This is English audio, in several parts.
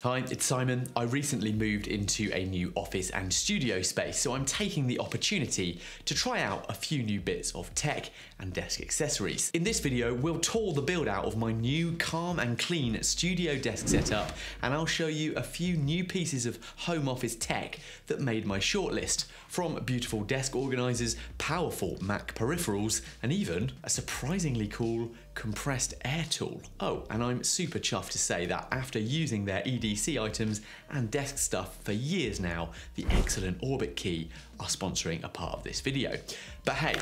Hi, it's Simon. I recently moved into a new office and studio space, so I'm taking the opportunity to try out a few new bits of tech and desk accessories. In this video, we'll tour the build out of my new calm and clean studio desk setup, and I'll show you a few new pieces of home office tech that made my shortlist, from beautiful desk organisers, powerful Mac peripherals, and even a surprisingly cool compressed air tool. Oh, and I'm super chuffed to say that after using their EDC items and desk stuff for years now, the excellent Orbitkey are sponsoring a part of this video. But hey,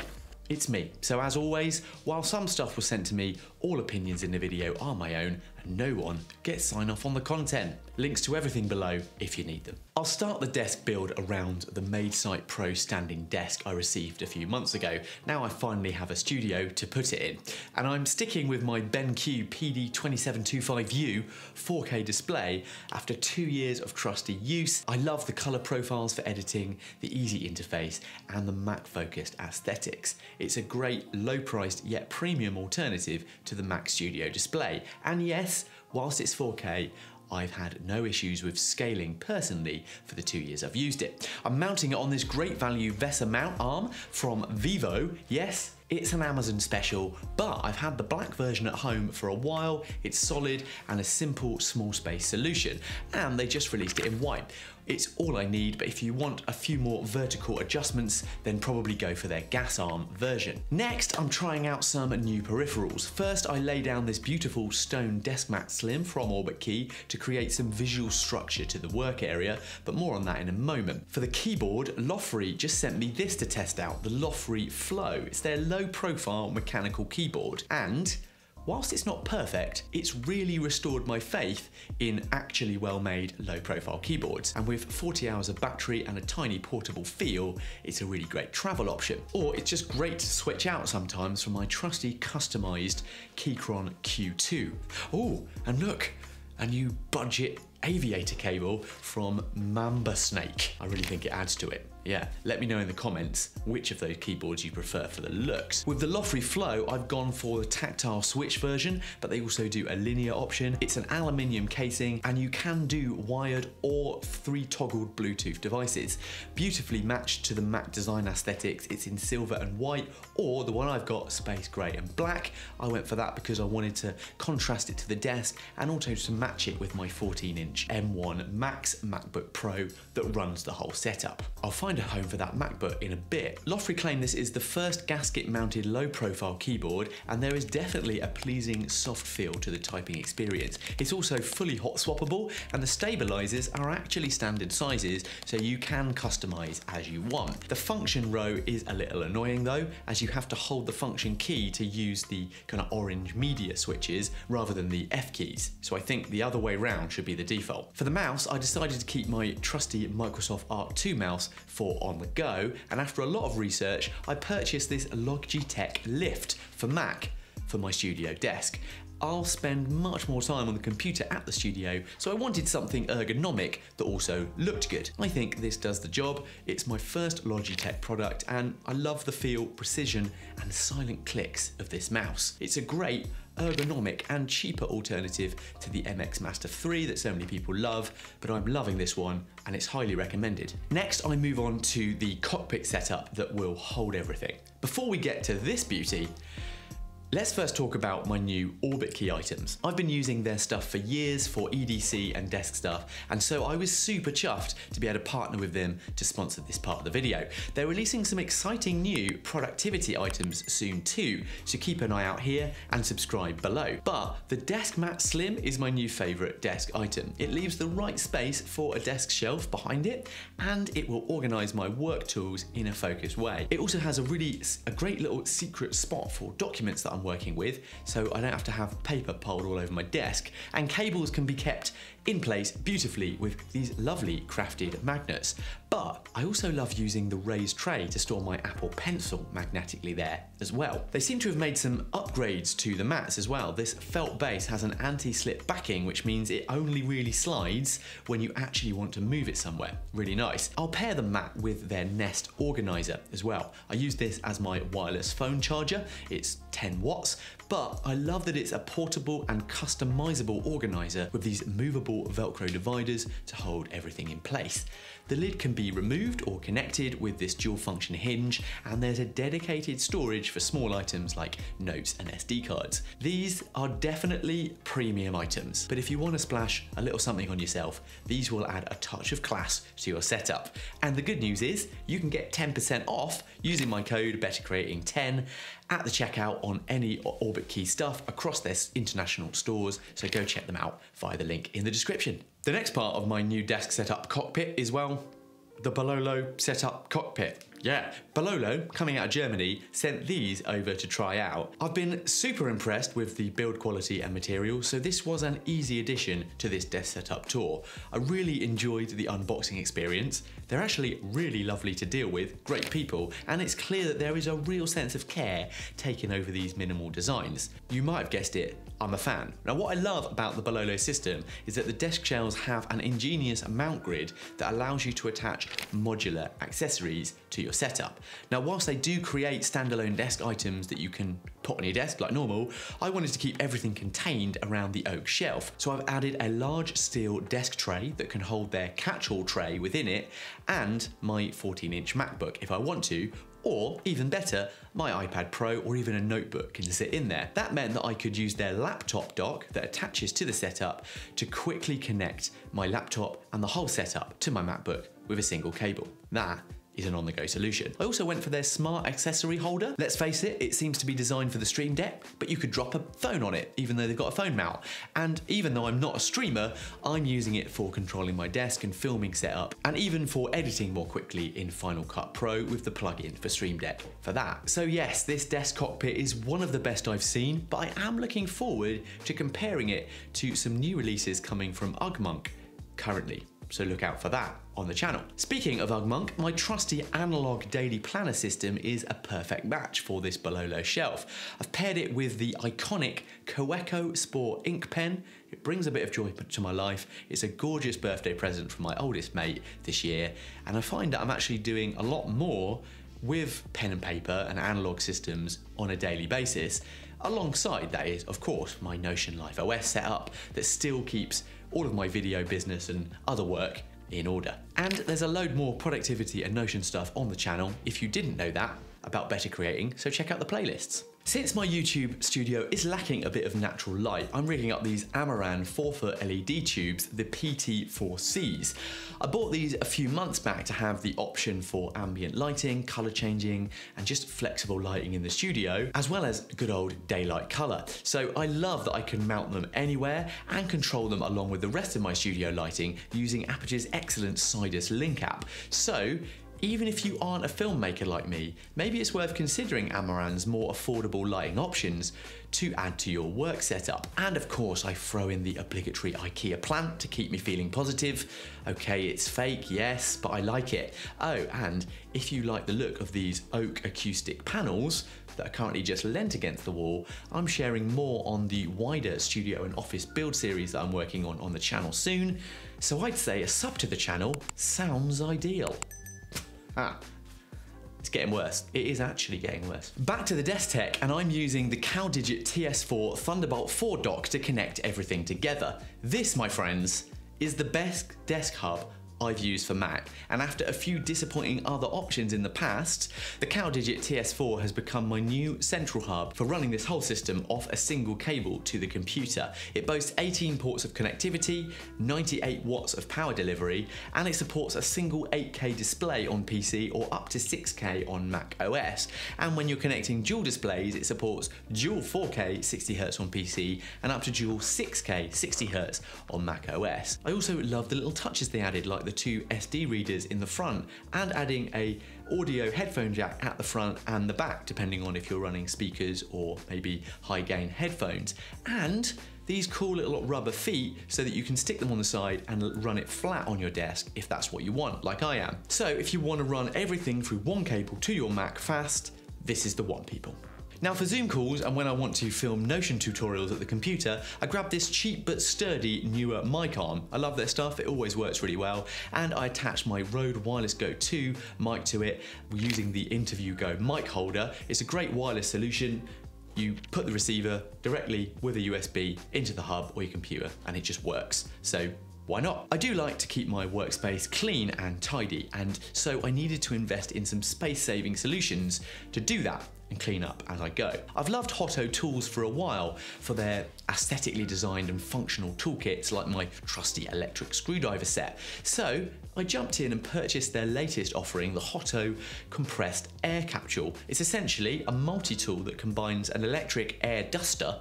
it's me. So as always, while some stuff was sent to me, all opinions in the video are my own and no one gets sign off on the content. Links to everything below if you need them. I'll start the desk build around the MadeSite Pro standing desk I received a few months ago. Now I finally have a studio to put it in. And I'm sticking with my BenQ PD2725U 4K display after 2 years of trusty use. I love the color profiles for editing, the easy interface, and the Mac focused aesthetics. It's a great low priced yet premium alternative to the Mac Studio display. And yes, whilst it's 4K, I've had no issues with scaling personally for the 2 years I've used it. I'm mounting it on this great value VESA mount arm from Vivo. Yes, it's an Amazon special, but I've had the black version at home for a while. It's solid and a simple small space solution, and they just released it in white. It's all I need, but if you want a few more vertical adjustments, then probably go for their gas arm version. Next, I'm trying out some new peripherals. First, I lay down this beautiful stone desk mat slim from Orbitkey to create some visual structure to the work area, but more on that in a moment. For the keyboard, Lofree just sent me this to test out, the Lofree Flow. It's their low profile mechanical keyboard, and whilst it's not perfect, it's really restored my faith in actually well-made low-profile keyboards. And with 40 hours of battery and a tiny portable feel, it's a really great travel option. Or it's just great to switch out sometimes from my trusty customized Keychron Q2. Oh, and look, a new budget aviator cable from Mambasnake. I really think it adds to it. Yeah, let me know in the comments which of those keyboards you prefer for the looks. With the Lofree Flow, I've gone for the tactile switch version, but they also do a linear option. It's an aluminium casing, and you can do wired or 3 toggled Bluetooth devices. Beautifully matched to the Mac design aesthetics. It's in silver and white, or the one I've got, space grey and black. I went for that because I wanted to contrast it to the desk and also to match it with my 14-inch M1 Max MacBook Pro that runs the whole setup. I'll find a home for that MacBook in a bit. Lofree claim this is the first gasket mounted low profile keyboard, and there is definitely a pleasing soft feel to the typing experience. It's also fully hot swappable, and the stabilizers are actually standard sizes, so you can customize as you want. The function row is a little annoying though, as you have to hold the function key to use the kind of orange media switches rather than the F keys. So I think the other way round should be the default. For the mouse, I decided to keep my trusty Microsoft Arc 2 mouse for on the go, and after a lot of research, I purchased this Logitech Lift for Mac for my studio desk. I'll spend much more time on the computer at the studio, so I wanted something ergonomic that also looked good. I think this does the job. It's my first Logitech product, and I love the feel, precision, and silent clicks of this mouse. It's a great ergonomic and cheaper alternative to the MX Master 3 that so many people love, but I'm loving this one and it's highly recommended. Next, I move on to the Cockpit setup that will hold everything. Before we get to this beauty, let's first talk about my new Orbitkey items. I've been using their stuff for years for EDC and desk stuff, and so I was super chuffed to be able to partner with them to sponsor this part of the video. They're releasing some exciting new productivity items soon too, so keep an eye out here and subscribe below. But the Desk Mat Slim is my new favorite desk item. It leaves the right space for a desk shelf behind it, and it will organize my work tools in a focused way. It also has a great little secret spot for documents that I'm working with, so I don't have to have paper piled all over my desk, and cables can be kept in place beautifully with these lovely crafted magnets. But I also love using the raised tray to store my Apple Pencil magnetically there as well. They seem to have made some upgrades to the mats as well. This felt base has an anti-slip backing, which means it only really slides when you actually want to move it somewhere. Really nice. I'll pair the mat with their Nest organizer as well. I use this as my wireless phone charger. It's 10 watts, but I love that it's a portable and customizable organizer with these movable simple Velcro dividers to hold everything in place. The lid can be removed or connected with this dual function hinge, and there's a dedicated storage for small items like notes and SD cards. These are definitely premium items, but if you want to splash a little something on yourself, these will add a touch of class to your setup. And the good news is you can get 10% off using my code BetterCreating10 at the checkout on any Orbitkey stuff across their international stores, so go check them out via the link in the description. The next part of my new desk setup cockpit is, well, the Balolo setup cockpit. Yeah, Balolo, coming out of Germany, sent these over to try out. I've been super impressed with the build quality and materials, so this was an easy addition to this desk setup tour. I really enjoyed the unboxing experience. They're actually really lovely to deal with, great people, and it's clear that there is a real sense of care taken over these minimal designs. You might have guessed it, I'm a fan. Now, what I love about the Balolo system is that the desk shelves have an ingenious mount grid that allows you to attach modular accessories to your setup. Now, whilst they do create standalone desk items that you can put on your desk like normal, I wanted to keep everything contained around the oak shelf. So I've added a large steel desk tray that can hold their catch-all tray within it and my 14-inch MacBook if I want to, or even better, my iPad Pro or even a notebook can sit in there. That meant that I could use their laptop dock that attaches to the setup to quickly connect my laptop and the whole setup to my MacBook with a single cable. That is an on-the-go solution. I also went for their smart accessory holder. Let's face it, it seems to be designed for the Stream Deck, but you could drop a phone on it, even though they've got a phone mount. And even though I'm not a streamer, I'm using it for controlling my desk and filming setup, and even for editing more quickly in Final Cut Pro with the plugin for Stream Deck for that. So yes, this desk cockpit is one of the best I've seen, but I am looking forward to comparing it to some new releases coming from Ugmonk currently. So look out for that on the channel. Speaking of Ugmonk, my trusty analog daily planner system is a perfect match for this Balolo shelf. I've paired it with the iconic Coeco Sport ink pen. It brings a bit of joy to my life. It's a gorgeous birthday present from my oldest mate this year, and I find that I'm actually doing a lot more with pen and paper and analog systems on a daily basis. Alongside, that is, of course, my Notion Life OS setup that still keeps all of my video business and other work in order. And there's a load more productivity and Notion stuff on the channel if you didn't know that about Better Creating, so check out the playlists. Since my YouTube studio is lacking a bit of natural light, I'm rigging up these Amaran 4-foot LED tubes, the PT4Cs. I bought these a few months back to have the option for ambient lighting, color changing, and just flexible lighting in the studio, as well as good old daylight color. So I love that I can mount them anywhere and control them along with the rest of my studio lighting using Aperture's excellent Sidus Link app. So even if you aren't a filmmaker like me, maybe it's worth considering Amaran's more affordable lighting options to add to your work setup. And of course, I throw in the obligatory IKEA plant to keep me feeling positive. Okay, it's fake, yes, but I like it. Oh, and if you like the look of these oak acoustic panels that are currently just leant against the wall, I'm sharing more on the wider studio and office build series that I'm working on the channel soon. So I'd say a sub to the channel sounds ideal. It's getting worse. It is actually getting worse. Back to the desk tech, and I'm using the CalDigit TS4 Thunderbolt 4 dock to connect everything together. This, my friends, is the best desk hub I've used for Mac, and after a few disappointing other options in the past, the CalDigit TS4 has become my new central hub for running this whole system off a single cable to the computer. It boasts 18 ports of connectivity, 98 watts of power delivery, and it supports a single 8K display on PC or up to 6K on Mac OS. And when you're connecting dual displays, it supports dual 4K 60Hz on PC and up to dual 6K 60Hz on Mac OS. I also love the little touches they added, like the two SD readers in the front and adding a audio headphone jack at the front and the back, depending on if you're running speakers or maybe high gain headphones. And these cool little rubber feet so that you can stick them on the side and run it flat on your desk if that's what you want, like I am. So if you want to run everything through one cable to your Mac fast, this is the one, people. Now for Zoom calls and when I want to film Notion tutorials at the computer, I grab this cheap but sturdy newer mic arm. I love their stuff, it always works really well, and I attach my Rode Wireless Go 2 mic to it using the Interview Go mic holder. It's a great wireless solution. you put the receiver directly with a USB into the hub or your computer and it just works. So why not? I do like to keep my workspace clean and tidy, and so I needed to invest in some space-saving solutions to do that and clean up as I go. I've loved Hoto tools for a while for their aesthetically designed and functional toolkits like my trusty electric screwdriver set. So I jumped in and purchased their latest offering, the Hoto Compressed Air Capsule. It's essentially a multi-tool that combines an electric air duster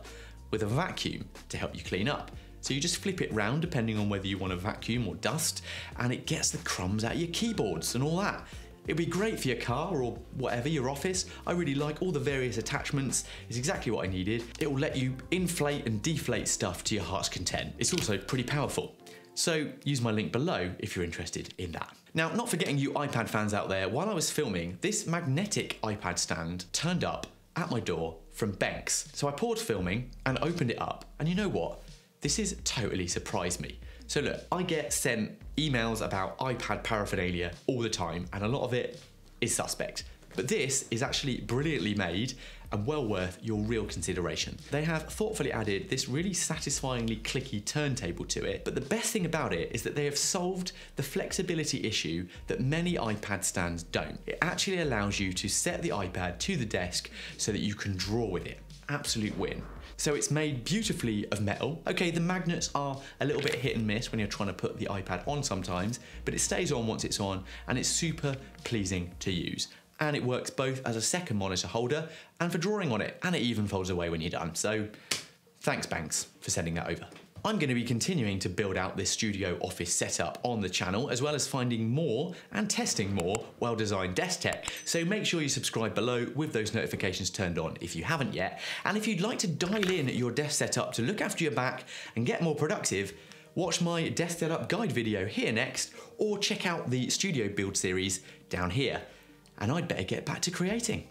with a vacuum to help you clean up. So you just flip it round depending on whether you want to vacuum or dust, and it gets the crumbs out of your keyboards and all that. It'd be great for your car or whatever, your office. I really like all the various attachments. It's exactly what I needed. It will let you inflate and deflate stuff to your heart's content. It's also pretty powerful. So use my link below if you're interested in that. Now, not forgetting you iPad fans out there, while I was filming, this magnetic iPad stand turned up at my door from Banks. So I paused filming and opened it up, and you know what? This has totally surprised me. So look, I get sent emails about iPad paraphernalia all the time, and a lot of it is suspect. But this is actually brilliantly made and well worth your real consideration. They have thoughtfully added this really satisfyingly clicky turntable to it, but the best thing about it is that they have solved the flexibility issue that many iPad stands don't. It actually allows you to set the iPad to the desk so that you can draw with it. Absolute win. So it's made beautifully of metal. Okay, the magnets are a little bit hit and miss when you're trying to put the iPad on sometimes, but it stays on once it's on, and it's super pleasing to use. And it works both as a second monitor holder and for drawing on it, and it even folds away when you're done. So thanks Banks for sending that over. I'm going to be continuing to build out this studio office setup on the channel, as well as finding more and testing more well-designed desk tech. So make sure you subscribe below with those notifications turned on if you haven't yet. And if you'd like to dial in your desk setup to look after your back and get more productive, watch my desk setup guide video here next, or check out the studio build series down here. And I'd better get back to creating.